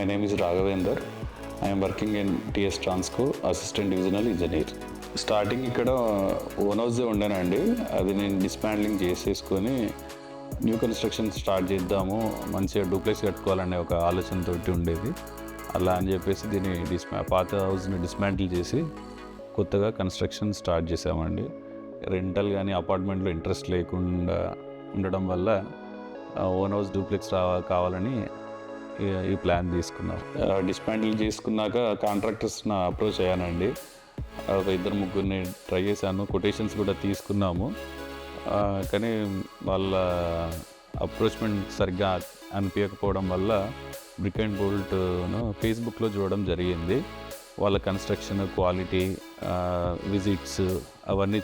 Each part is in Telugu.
My name is Raghavendra. I am working in TS Transco, Assistant Divisional Engineer. Starting ఇక్కడ ఓన్ హౌసే ఉండేనండి. అది నేను డిస్మాండ్లింగ్ చేసేసుకొని న్యూ కన్స్ట్రక్షన్ స్టార్ట్ చేద్దాము, మంచిగా డూప్లెక్స్ కట్టుకోవాలనే ఒక ఆలోచనతో ఉండేది. అలా అని చెప్పేసి దీన్ని పాత హౌస్ని డిస్మాంటిల్ చేసి కొత్తగా కన్స్ట్రక్షన్ స్టార్ట్ చేసామండి. రెంటల్ కానీ అపార్ట్మెంట్లో ఇంట్రెస్ట్ లేకుండా ఉండడం వల్ల ఓన్ హౌస్ డూప్లెక్స్ కావాలని ఈ ప్లాన్ తీసుకున్నాం. డిస్మాంటిల్ చేసుకున్నాక కాంట్రాక్టర్స్ని అప్రోచ్ అయ్యానండి. ఒక ఇద్దరు ముగ్గురిని ట్రై చేశాను, కొటేషన్స్ కూడా తీసుకున్నాము. కానీ వాళ్ళ అప్రోచ్మెంట్ సరిగ్గా అనిపించకపోవడం వల్ల బ్రిక్ అండ్ బోల్ట్ను ఫేస్బుక్లో చూడడం జరిగింది. వాళ్ళ కన్స్ట్రక్షన్ క్వాలిటీ, విజిట్స్ అవన్నీ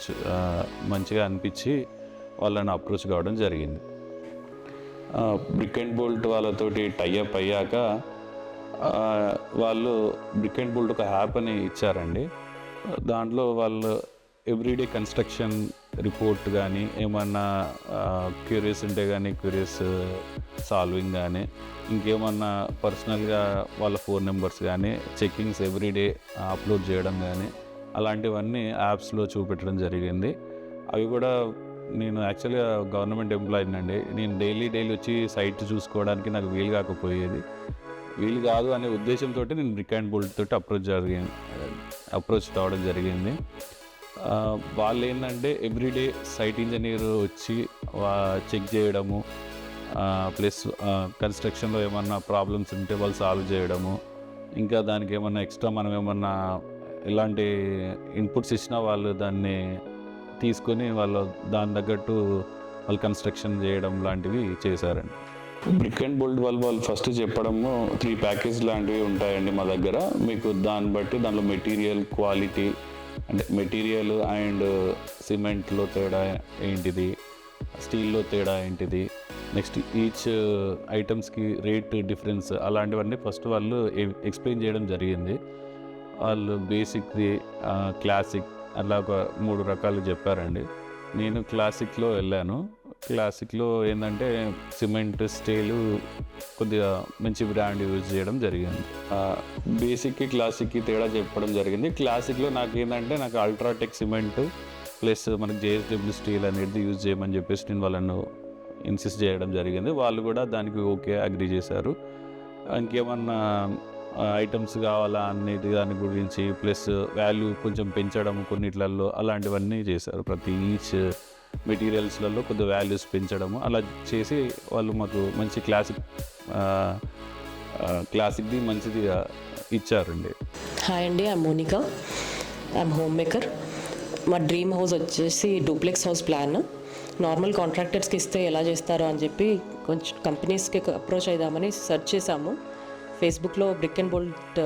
మంచిగా అనిపించి వాళ్ళని అప్రోచ్ కావడం జరిగింది. బ్రిక్ అండ్ బోల్ట్ వాళ్ళతోటి టైఅప్ అయ్యాక వాళ్ళు బ్రిక్ అండ్ బోల్ట్ ఒక యాప్ అని ఇచ్చారండి. దాంట్లో వాళ్ళు ఎవ్రీడే కన్స్ట్రక్షన్ రిపోర్ట్ కానీ ఏమన్నా క్యూరియస్ ఉంటే కానీ క్యూరియస్ సాల్వింగ్ కానీ ఇంకేమన్నా పర్సనల్గా వాళ్ళ ఫోన్ నెంబర్స్ కానీ చెక్కింగ్స్ ఎవ్రీడే అప్లోడ్ చేయడం కానీ అలాంటివన్నీ యాప్స్లో చూపెట్టడం జరిగింది. అవి కూడా నేను యాక్చువల్గా గవర్నమెంట్ ఎంప్లాయీనండి. నేను డైలీ వచ్చి సైట్ చూసుకోవడానికి నాకు వీలు కాదు అనే ఉద్దేశంతో నేను బ్రిక్ అండ్ బోల్ట్ తోటి అప్రోచ్ కావడం జరిగింది. వాళ్ళు ఏంటంటే ఎవ్రీడే సైట్ ఇంజనీర్ వచ్చి చెక్ చేయడము, ప్లస్ కన్స్ట్రక్షన్లో ఏమన్నా ప్రాబ్లమ్స్ ఉంటే వాళ్ళు సాల్వ్ చేయడము, ఇంకా దానికి ఏమన్నా ఎక్స్ట్రా మనం ఏమన్నా ఎలాంటి ఇన్పుట్స్ ఇచ్చినా వాళ్ళు దాన్ని తీసుకొని వాళ్ళు దాని తగ్గట్టు వాళ్ళు కన్స్ట్రక్షన్ చేయడం లాంటివి చేశారండి. బ్రిక్ అండ్ బోల్ట్ వాళ్ళు ఫస్ట్ చెప్పడము 3 ప్యాకేజ్ లాంటివి ఉంటాయండి మా దగ్గర. మీకు దాన్ని బట్టి దాంట్లో మెటీరియల్ క్వాలిటీ, అంటే మెటీరియల్ అండ్ సిమెంట్లో తేడా ఏంటిది, స్టీల్లో తేడా ఏంటిది, నెక్స్ట్ ఈచ్ ఐటమ్స్కి రేట్ డిఫరెన్స్, అలాంటివన్నీ ఫస్ట్ వాళ్ళు ఎక్స్ప్లెయిన్ చేయడం జరిగింది. వాళ్ళు బేసిక్ది, క్లాసిక్ అలా ఒక 3 రకాలు చెప్పారండి. నేను క్లాసిక్లో వెళ్ళాను. క్లాసిక్లో ఏంటంటే సిమెంట్, స్టీలు కొద్దిగా మంచి బ్రాండ్ యూజ్ చేయడం జరిగింది. బేసిక్కి క్లాసిక్కి తేడా చెప్పడం జరిగింది. క్లాసిక్లో నాకు అల్ట్రాటెక్ సిమెంట్ ప్లస్ మనకి JSW స్టీల్ అనేది యూజ్ చేయమని చెప్పేసి నేను వాళ్ళను ఇన్సిస్ట్ చేయడం జరిగింది. వాళ్ళు కూడా దానికి ఓకే అగ్రీ చేశారు. ఇంకేమన్నా ఐటమ్స్ కావాలా అన్నిటి దాని గురించి ప్లస్ వాల్యూ కొంచెం పెంచడం కొన్నిట్లలో అలాంటివన్నీ చేశారు. ప్రతి ఈచ్ మెటీరియల్స్లలో కొద్ది వాల్యూస్ పెంచడము అలా చేసి వాళ్ళు మాకు మంచి క్లాసిక్ది మంచిది ఇచ్చారండి. హాయ్ అండి, I'm Monica, I'm home maker. మా డ్రీమ్ హౌస్ వచ్చేసి డూప్లెక్స్ హౌస్ ప్లాన్. నార్మల్ కాంట్రాక్టర్స్కి ఇస్తే ఎలా చేస్తారో అని చెప్పి కొంచెం కంపెనీస్కి అప్రోచ్ అయిదామని సెర్చ్ చేసాము. ఫేస్బుక్లో బ్రిక్ అండ్ బోల్ట్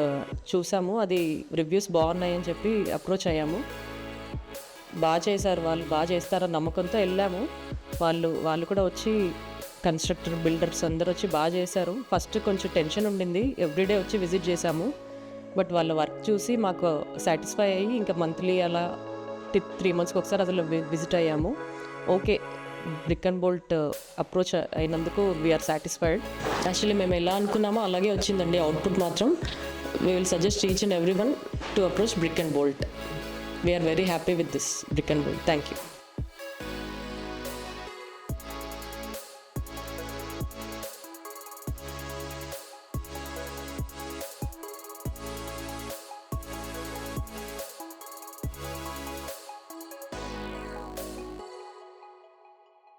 చూసాము, అది రివ్యూస్ బాగున్నాయని చెప్పి అప్రోచ్ అయ్యాము. బాగా చేశారు వాళ్ళు, బాగా చేస్తారని నమ్మకంతో వెళ్ళాము. వాళ్ళు కూడా వచ్చి కన్స్ట్రక్టర్, బిల్డర్స్ అందరూ వచ్చి బాగా చేశారు. ఫస్ట్ కొంచెం టెన్షన్ ఉండింది, ఎవ్రీడే వచ్చి విజిట్ చేశాము. బట్ వాళ్ళ వర్క్ చూసి మాకు సాటిస్ఫై అయ్యి ఇంకా మంత్లీ అలా 3 monthsకి ఒకసారి అసలు విజిట్ అయ్యాము. Okay, brick and bolt approach అయినందుకు వీఆర్ సాటిస్ఫైడ్. యాక్చువల్లీ మేము ఎలా అనుకున్నామో అలాగే వచ్చిందండి అవుట్పుట్ మాత్రం. We will suggest each and every one to approach brick and bolt. We are very happy with this brick and bolt. Thank you.